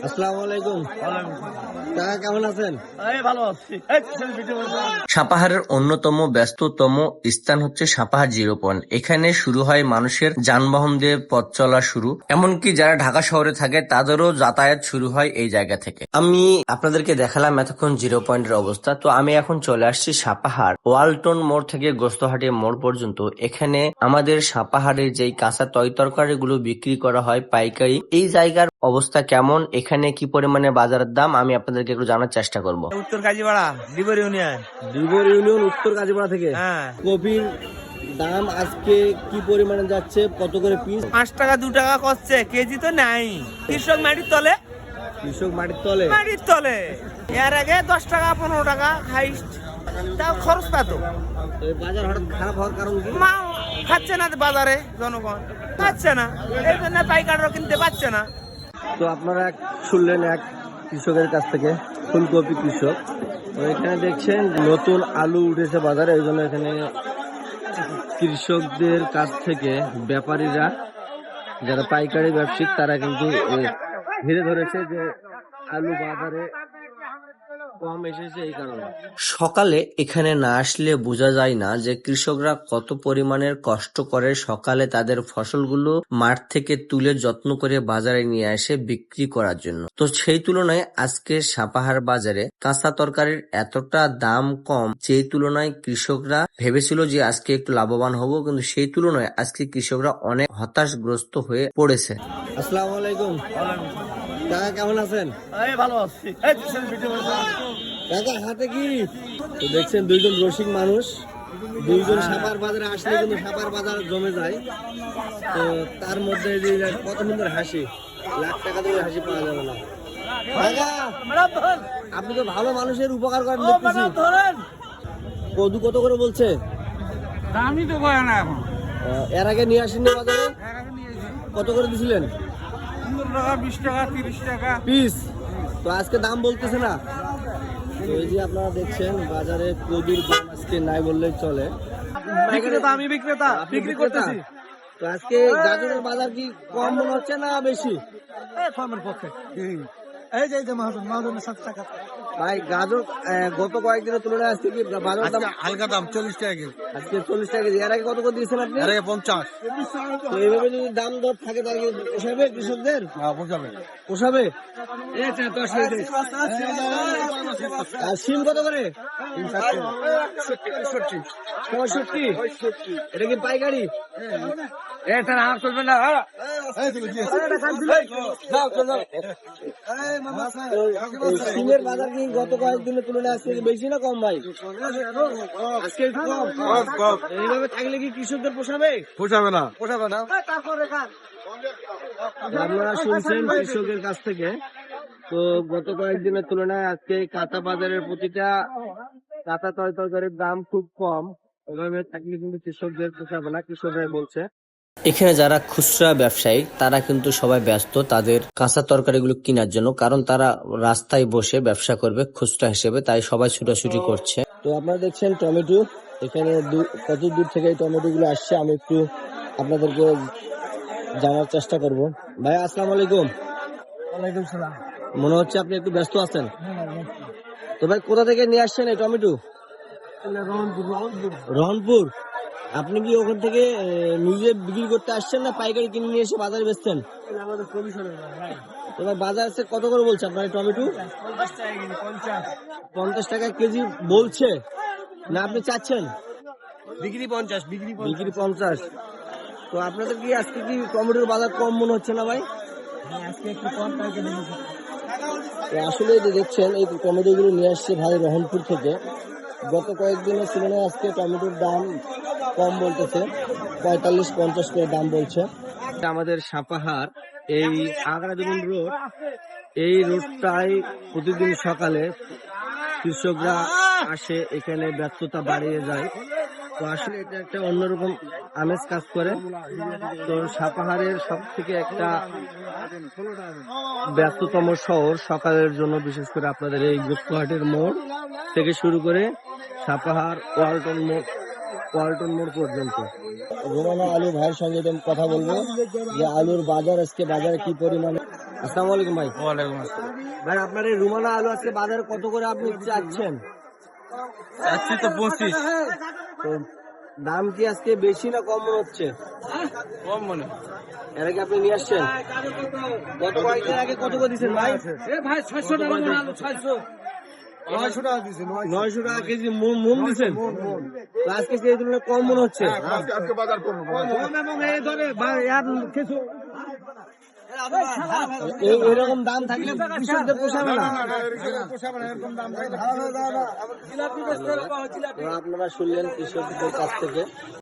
আসসালামু আলাইকুম। কাকা কেমন আছেন? সাপাহারের অন্যতম ব্যস্ততম স্থান হচ্ছে সাপাহার 0 পয়েন্ট। এখানে শুরু হয় মানুষের যানবাহন দিয়ে পথ চলা শুরু, এমনকি যারা ঢাকা শহরে থাকে তাদেরও যাতায়াত শুরু হয় এই জায়গা থেকে। আমি আপনাদেরকে দেখালাম এতক্ষণ 0 পয়েন্টের অবস্থা। তো আমি এখন চলে আসছি সাপাহার ওয়ালটন মোড় থেকে গোস্তহাটি মোড় পর্যন্ত। এখানে আমাদের সাপাহারের যেই কাঁচা তরকারি গুলো বিক্রি করা হয় পাইকারি, এই জায়গার অবস্থা কেমন, এখানে কি পরিমাণে বাজারের দাম, আমি আপনাদেরকে একটু জানার চেষ্টা করব। উত্তর কাজীপাড়া ডিবর ইউনিয়ন। ডিবর ইউনিয়ন উত্তর কাজীপাড়া থেকে। হ্যাঁ, কপির দাম আজকে কি পরিমাণে যাচ্ছে, কত করে পিস? 5 টাকা 2 টাকা করছে, কেজি তো নাই। কৃষক মাটির তলে, কৃষক মাটির তলে। মাটির তলে। এর আগে 10 টাকা 15 টাকা হাইস্ট, তাও খরচ পেত। তো এই বাজার হঠাৎ খারাপ হওয়ার কারণ কি? মাল খাচ্ছে না বাজারে, জনগণ খাচ্ছে না, এই জন্য পাইকাররা কিনতে পারছে না। তো আপনারা শুনলেন এক কৃষকের কাছ থেকে, ফুলকপি কৃষক। তো এখানে দেখছেন নতুন আলু উঠেছে বাজারে, এই জন্য এখানে কৃষকদের কাছ থেকে ব্যাপারীরা, যারা পাইকারি ব্যবসায়িক, তারা কিন্তু ঘিরে ধরেছে যে আলু বাজারে কম এসেছে এই কারণে। সকালে এখানে না আসলে বোঝা যায় না যে কৃষকরা কত পরিমাণের কষ্ট করে সকালে তাদের ফসলগুলো মাঠ থেকে তুলে যত্ন করে বাজারে নিয়ে আসে বিক্রি করার জন্য। তো সেই তুলনায় আজকে সাপাহার বাজারে কাঁচা তরকারির এতটা দাম কম, যেই তুলনায় কৃষকরা ভেবেছিল যে আজকে একটু লাভবান হব, কিন্তু সেই তুলনায় আজকে কৃষকরা অনেক হতাশগ্রস্ত হয়ে পড়েছে। আসসালামু আলাইকুম। কাকা কেমন আছেন? ভালো আছি। কাকা হাতে কি? তো দেখছেন দুইজন রসিক মানুষ, দুইজন সাপার বাজারে আসলে কিন্তু সাপার বাজার জমে যায়। তো তার মধ্যে যে কত সুন্দর হাসি, লাখ টাকা দিয়ে হাসি পাওয়া যাবে না। কাকা, আপনি তো ভালো মানুষের উপকার করেন দেখতেছি। কদু কত করে বলছে? দামই তো কয় না এখন। এর আগে নিয়ে আসেননি বাজারে? কত করে দিছিলেন? 15 টাকা 20 টাকা 30 টাকা পিস। তো আজকে দাম বলতেছে না। তো এই যে আপনারা দেখছেন বাজারে কদুর দাম আজকে নাই বললেই চলে। বিক্রেতা, আমি বিক্রেতা, বিক্রি করতেছি। তো আজকে গাজরের বাজার কি কম মনে হচ্ছে না বেশি? কমের পক্ষে। এই যে মহাজন 7 টাকা। ভাই গাজর গত কয়েকদিনের তুলনায় আজকে কি বাজার দাম হালকা দাম 40 টাকা কেজি। আজকে 40 টাকা কেজি। এর আগে কত করে দিয়েছেন আপনি? এর আগে 50। তো এইভাবে যদি দাম দর থাকে তাহলে কি পোষাবে কৃষকদের? পোষাবে। পোষাবে? আর শিম কত করে? 65। এটা কি পাইকারি? এটা আর চলবে না। শিমের বাজার কি গত কয়েকদিনের তুলনায় আজকে বেশি না কম ভাই? আজকে একটু কম। এইভাবে থাকলে কি কৃষকদের পোষাবে? পোষাবে না। আপনারা শুনছেন কৃষকের কাছ থেকে। তো গত কয়েকদিনের তুলনায় আজকে কাঁচা বাজারের প্রতিটা কাঁচা তরকারির দাম খুব কম। এভাবে থাকলে কিন্তু কৃষকদের পোষাবে না, কৃষকরাই বলছে। এখানে যারা খুচরা ব্যবসায়ী তারা কিন্তু সবাই ব্যস্ত তাদের কাঁচা তরকারিগুলো কেনার জন্য, কারণ তারা রাস্তায় বসে ব্যবসা করবে খুচরা হিসেবে, তাই সবাই ছুটাছুটি করছে। তো আপনারা দেখছেন টমেটো, এখানে কত দূর থেকে এই টমেটো গুলো আসছে আমি একটু আপনাদেরকে জানার চেষ্টা করব। ভাই আসসালামু আলাইকুম। ওয়ালাইকুম সালাম। মনে হচ্ছে আপনি একটু ব্যস্ত আছেন। তো ভাই কোথা থেকে নিয়ে আসছেন এই টমেটো? রহনপুর। আপনি কি ওখান থেকে নিজে বিক্রি করতে আসছেন না পাইকারি কিনে নিয়ে এসে বাজারে বেচছেন? তো ভাই বাজার আছে কত করে বলছে আপনার এই টমেটো? 50 টাকা কেজি বলছে না আপনি চাচ্ছেন? বিক্রি 50, বিক্রি 50। তো আপনাদের কি আজকে কি টমেটোর বাজার কম মনে হচ্ছে না ভাই? আজকে একটু কম পাইকারি দিয়েছে। তো আসলে যে দেখছেন এই টমেটো গুলো নিয়ে আসছে ভাই রহনপুর থেকে। গত কয়েকদিনের তুলনায় আজকে টমেটোর দাম কম বলতেছে, 45-50 করে দাম বলছে। আমাদের সাপাহার এই আগ্রাজীবন রোড, এই রোডটাই প্রতিদিন সকালে কৃষকরা আসে, এখানে ব্যস্ততা বাড়িয়ে যায়। তো আসলে এটা একটা অন্যরকম আমেজ কাজ করে। তো সাপাহারের সব থেকে একটা ব্যস্ততম শহর সকালের জন্য, বিশেষ করে আপনাদের এই গোস্তহাটের মোড় থেকে শুরু করে সাপাহার ওয়ালটন মোড় পর্যন্ত। রোমানা আলু ভাইয়ের সঙ্গে কথা বলবো যে আলুর বাজার আজকে বাজারে কি পরিমাণে আসসালামু আলাইকুম ভাই। ওয়ালাইকুম আসসালাম। ভাই আপনার এই রুমানা আলু আজকে বাজারে কত করে আপনি চাচ্ছেন? চাচ্ছি তো 25। তো দাম কি আজকে বেশি না কম মনে হচ্ছে? কম মনে। এর আগে আপনি নিয়ে আসছেন? গত কয়েকদিন আগে কত করে দিচ্ছেন ভাই? ভাই 600 টাকা মন আলু, 600। 900 টাকা দিচ্ছেন। 900 টাকা কেজি মন দিচ্ছেন। তো আজকে সেই তুলনায় কম মনে হচ্ছে। আজকে বাজার কম এবং এই ধরে কিছু এরকম দাম থাকলে কৃষকদের পোষাবে না। তো আপনারা শুনলেন কৃষকদের কাছ থেকে।